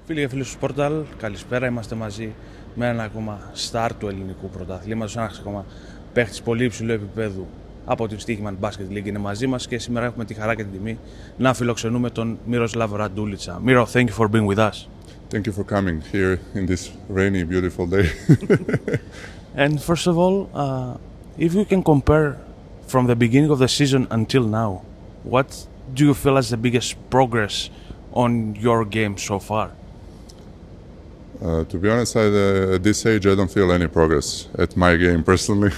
Φίλοι και φίλοι του Sportal, καλησπέρα. Είμαστε μαζί με έναν ακόμα star του ελληνικού πρωταθλήματος, ένας ακόμα παίκτης πολύ υψηλού επίπεδου από την Στίχημαν Μπάσκετ League είναι μαζί μας και σήμερα έχουμε τη χαρά και την τιμή να φιλοξενούμε τον Μίροσλαβ Ραντούλιτσα. Μίρο, thank you for being with us. Thank you for coming here in this rainy, beautiful day. And first of all, if you can compare from the beginning of the season until now, what do you feel as the biggest progress on your game so far? To be honest, at this age, I don't feel any progress at my game personally.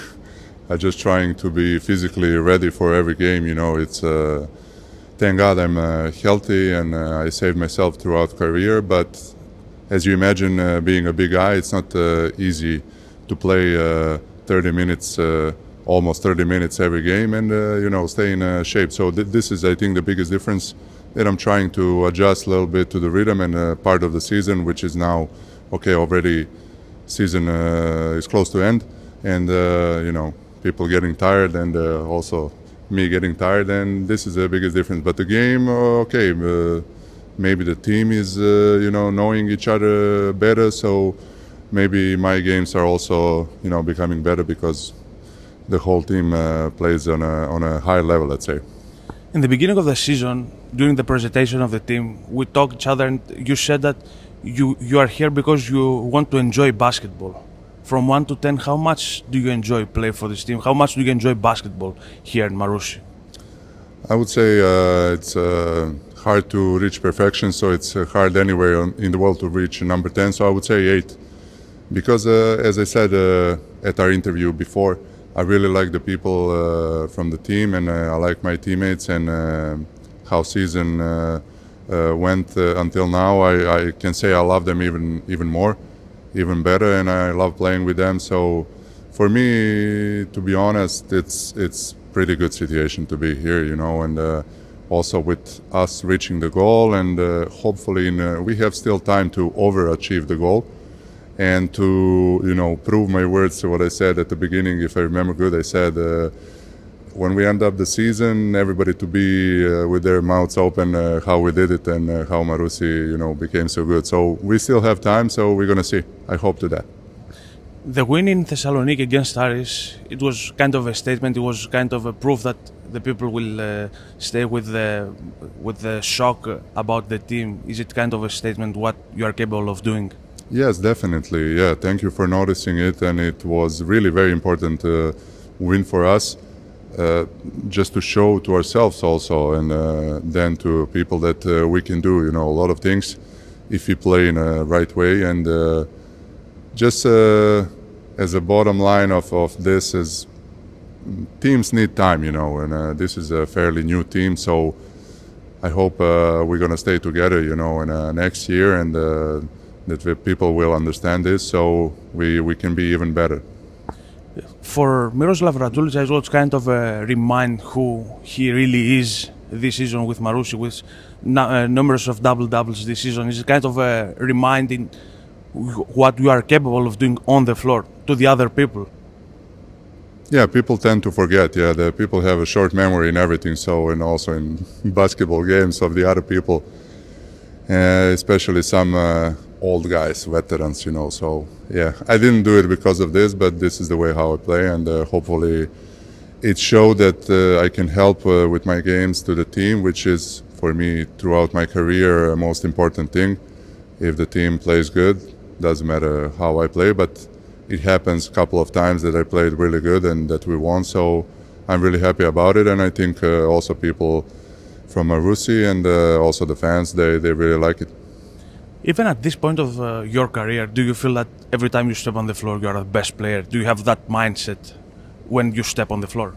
I'm just trying to be physically ready for every game. You know, it's thank God I'm healthy and I saved myself throughout career. But as you imagine, being a big guy, it's not easy to play 30 minutes, almost 30 minutes every game, and you know, stay in shape. So this is, I think, the biggest difference that I'm trying to adjust a little bit to the rhythm and part of the season, which is now okay. Already, season is close to end, and you know, people getting tired, and also me getting tired, and this is the biggest difference. But the game, okay, maybe the team is you know, knowing each other better, so maybe my games are also, you know, becoming better because the whole team plays on a high level, let's say. In the beginning of the season, during the presentation of the team, we talked each other, and you said that you are here because you want to enjoy basketball. From 1 to 10, how much do you enjoy play for this team? How much do you enjoy basketball here in Mαρούσι? I would say it's hard to reach perfection, so it's hard anywhere in the world to reach number 10. So I would say 8, because as I said at our interview before, I really like the people from the team, and I like my teammates, and how season went until now. I can say I love them even more, even better, and I love playing with them. So for me, to be honest, it's pretty good situation to be here, you know, and also with us reaching the goal, and hopefully we have still time to overachieve the goal. And to, you know, prove my words to what I said at the beginning, if I remember good, I said when we end up the season, everybody to be with their mouths open how we did it and how Márusι, you know, became so good. So we still have time, so we're going to see. I hope to that. The win in Thessaloniki against Aris, it was kind of a statement. It was kind of a proof that the people will stay with the shock about the team. Is it kind of a statement what you are capable of doing? Yes, definitely. Yeah, thank you for noticing it, and it was really very important win for us, just to show to ourselves also, and then to people that we can do, you know, a lot of things if we play in a right way. And just as a bottom line of this is, teams need time, you know, and this is a fairly new team, so I hope we're going to stay together, you know, in next year, and that people will understand this, so we can be even better. For Miroslav Radul, it was kind of a remind who he really is this season with Márusι, with numbers of double-doubles this season. It's kind of a reminding what you are capable of doing on the floor to the other people. Yeah, people tend to forget. Yeah, the people have a short memory in everything, so, and also in basketball games of the other people, especially some old guys, veterans, you know. So yeah, I didn't do it because of this, but this is the way how I play, and hopefully it showed that I can help with my games to the team, which is for me throughout my career a most important thing. If the team plays good, doesn't matter how I play, but it happens a couple of times that I played really good and that we won, so I'm really happy about it. And I think also people from Márusι and also the fans, they really like it. Even at this point of your career, do you feel that every time you step on the floor, you are the best player? Do you have that mindset when you step on the floor?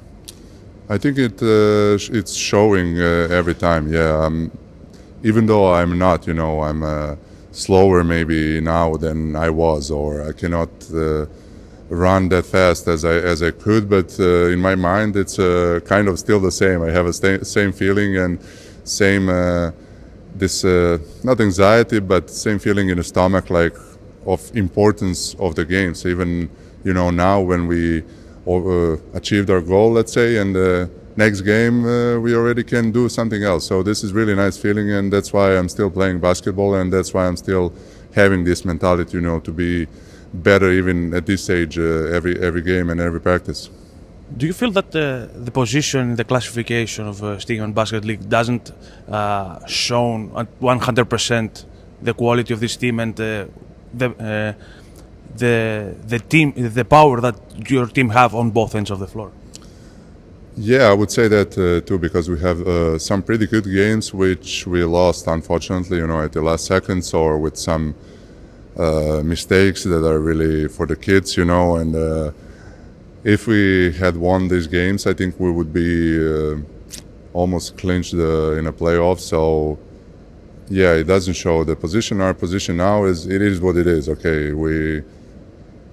I think it's showing every time, yeah. Even though I'm not, you know, I'm slower maybe now than I was, or I cannot run that fast as I could, but in my mind it's kind of still the same. I have a same feeling and same this not anxiety, but same feeling in the stomach, like of importance of the games. Even, you know, now when we achieved our goal, let's say, and next game we already can do something else. So this is really nice feeling, and that's why I'm still playing basketball, and that's why I'm still having this mentality, you know, to be better even at this age, every game and every practice. Do you feel that the position in the classification of Sting on Basket League doesn't show at 100% the quality of this team and the team, the power that your team have on both ends of the floor? Yeah, I would say that too, because we have some pretty good games which we lost, unfortunately, you know, at the last seconds, or with some mistakes that are really for the kids, you know. And if we had won these games, I think we would be almost clinched in a playoff. So yeah, it doesn't show the position. Our position now is what it is. Okay, we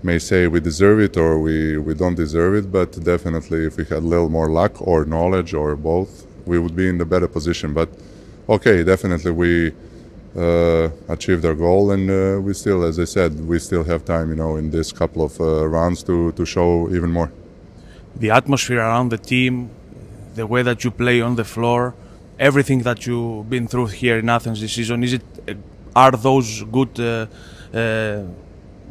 may say we deserve it or we don't deserve it, but definitely if we had a little more luck or knowledge or both, we would be in the better position. But okay, definitely we achieved our goal, and we still, as I said, we still have time, you know, in this couple of rounds to show even more. The atmosphere around the team, the way that you play on the floor, everything that you've been through here in Athens this season, are those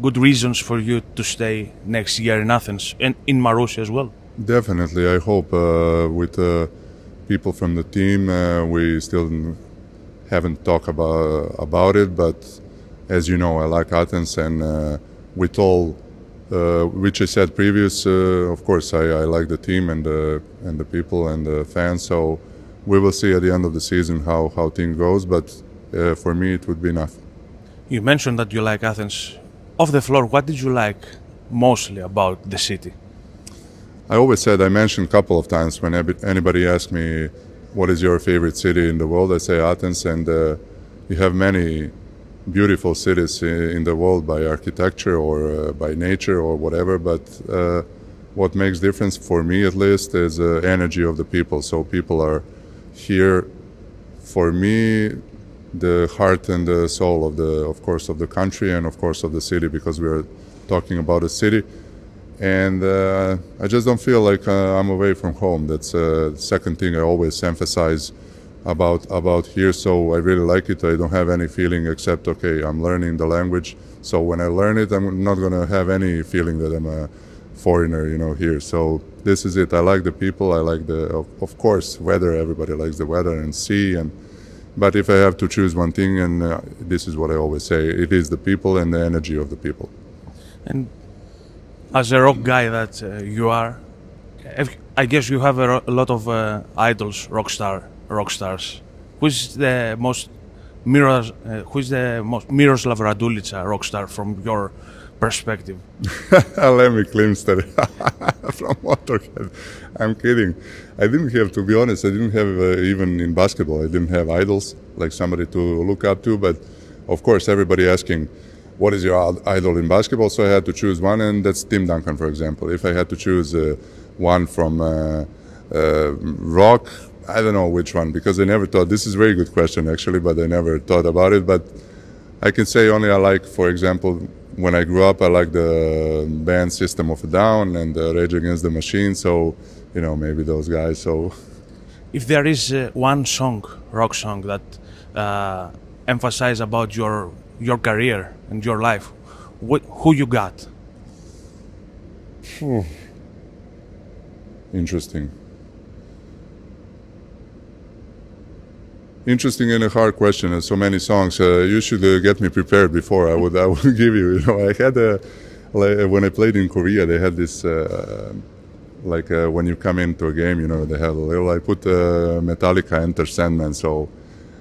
good reasons for you to stay next year in Athens and in Mαρούσι as well? Definitely. I hope with people from the team, we still haven't talked about it, but as you know, I like Athens, and with all which I said previous, of course I like the team and the people and the fans, so we will see at the end of the season how things goes, but for me it would be enough. You mentioned that you like Athens. Off the floor, what did you like mostly about the city? I always said, I mentioned a couple of times when anybody asks me what is your favorite city in the world, I say Athens, and you have many beautiful cities in the world by architecture or by nature or whatever, but what makes difference for me at least is the energy of the people. So people are here, for me, the heart and the soul of course of the country and of course of the city, because we are talking about a city, and I just don't feel like I'm away from home. That's the second thing I always emphasize about here. So I really like it. I don't have any feeling except, okay, I'm learning the language, so when I learn it, I'm not going to have any feeling that I'm a foreigner, you know, here. So this is it. I like the people. I like of course, weather. Everybody likes the weather and sea, but if I have to choose one thing, and this is what I always say, it is the people and the energy of the people. And as a rock guy that you are, I guess you have a lot of idols, rock stars. Who's the most Miroslav Randulitsa rock star from your perspective? Lέμι Κιλμάιστερ from Motorhead. I'm kidding. I didn't have, to be honest, I didn't have even in basketball, I didn't have idols, like somebody to look up to, but of course everybody asking, what is your idol in basketball? So I had to choose one, and that's Tim Duncan, for example. If I had to choose one from rock, I don't know which one, because I never thought, this is a very good question actually, but I never thought about it. But I can say only I like, for example, when I grew up, I liked the band System of a Down and Rage Against the Machine, so, you know, maybe those guys. So, if there is one song, rock song, that emphasizes about your career and your life, who you got? Interesting and a hard question. There's so many songs. You should get me prepared before I would give you. You know, I had when I played in Korea, they had this when you come into a game, you know, they had a little. I put Metallica Enter Sandman. So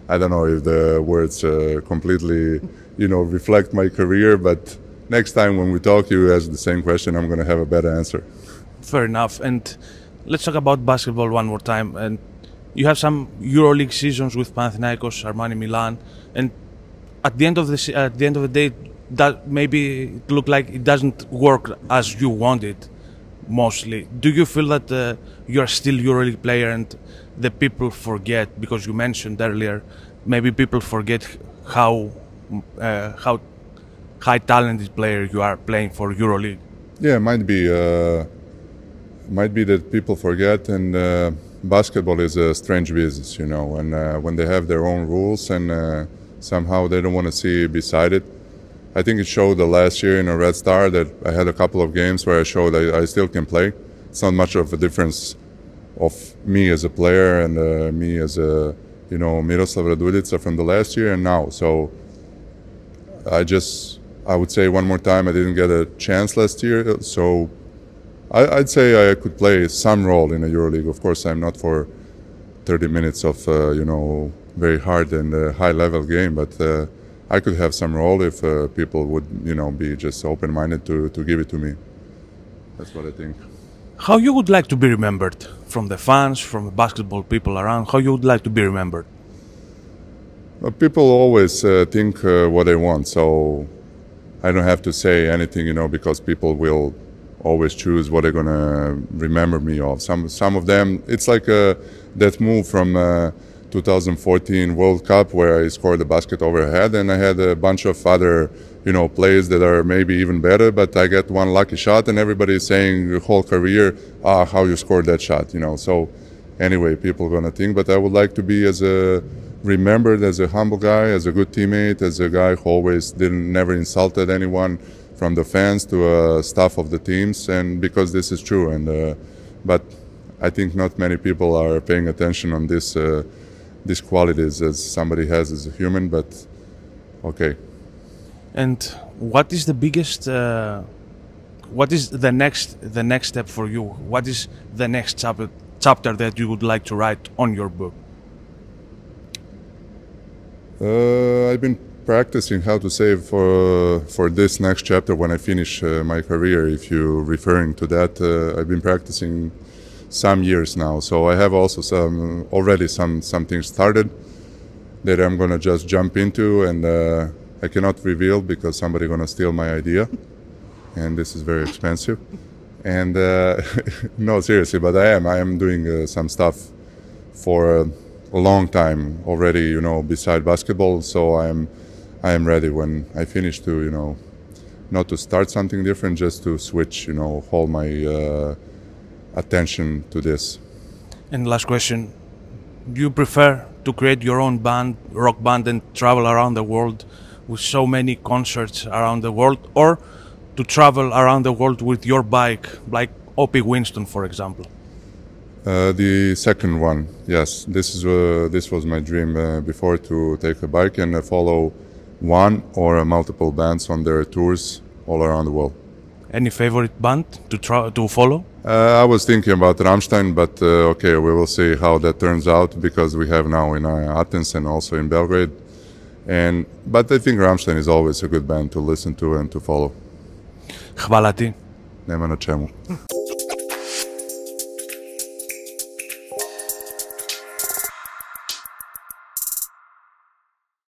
I don't know if the words completely, you know, reflect my career. But next time when we talk, you ask the same question, I'm going to have a better answer. Fair enough. And let's talk about basketball one more time. And you have some EuroLeague seasons with Panathinaikos, Armani, Milan, and at the end of the day, that maybe it looked like it doesn't work as you wanted. Mostly, do you feel that you are still EuroLeague player and the people forget, because you mentioned earlier, maybe people forget how high talented player you are playing for EuroLeague? Yeah, might be that people forget, and basketball is a strange business, you know, and when they have their own rules and somehow they don't want to see beside it. I think it showed the last year in a Red Star that I had a couple of games where I showed I still can play. It's not much of a difference of me as a player and me as a, you know, Miroslav Randulitsa from the last year and now. So I would say one more time, I didn't get a chance last year. So I'd say I could play some role in a EuroLeague. Of course, I'm not for 30 minutes of, you know, very hard and high-level game, but I could have some role if people would, you know, be just open-minded to give it to me. That's what I think. How you would like to be remembered from the fans, from the basketball people around? How you would like to be remembered? People always think what they want, so I don't have to say anything, you know, because people will always choose what they're gonna remember me of. Some of them, it's like that move from 2014 World Cup where I scored the basket overhead, and I had a bunch of other, you know, plays that are maybe even better, but I get one lucky shot and everybody is saying your whole career, how you scored that shot, you know. So anyway, people are gonna think, but I would like to be remembered as a humble guy, as a good teammate, as a guy who always never insulted anyone, from the fans to staff of the teams, and because this is true. And but I think not many people are paying attention on these qualities as somebody has as a human. But okay. And what is the biggest? What is the next step for you? What is the next chapter that you would like to write on your book? I've been practicing how to say for this next chapter when I finish my career. If you're referring to that, I've been practicing some years now. So I have also already some things started that I'm gonna just jump into, and I cannot reveal because somebody's gonna steal my idea, and this is very expensive. And no, seriously, but I am doing some stuff for a long time already, you know, beside basketball. So I am ready when I finish to, you know, not to start something different, just to switch, you know, hold my attention to this. And last question, do you prefer to create your own band, rock band, and travel around the world with so many concerts around the world, or to travel around the world with your bike, like Opie Winston, for example? The second one, yes. This was my dream before, to take a bike and follow one or multiple bands on their tours all around the world. Any favorite band to follow? I was thinking about Rammstein, but okay, we will see how that turns out, because we have now in Athens and also in Belgrade. But I think Rammstein is always a good band to listen to and to follow. Hvala ti. Nema na čemu.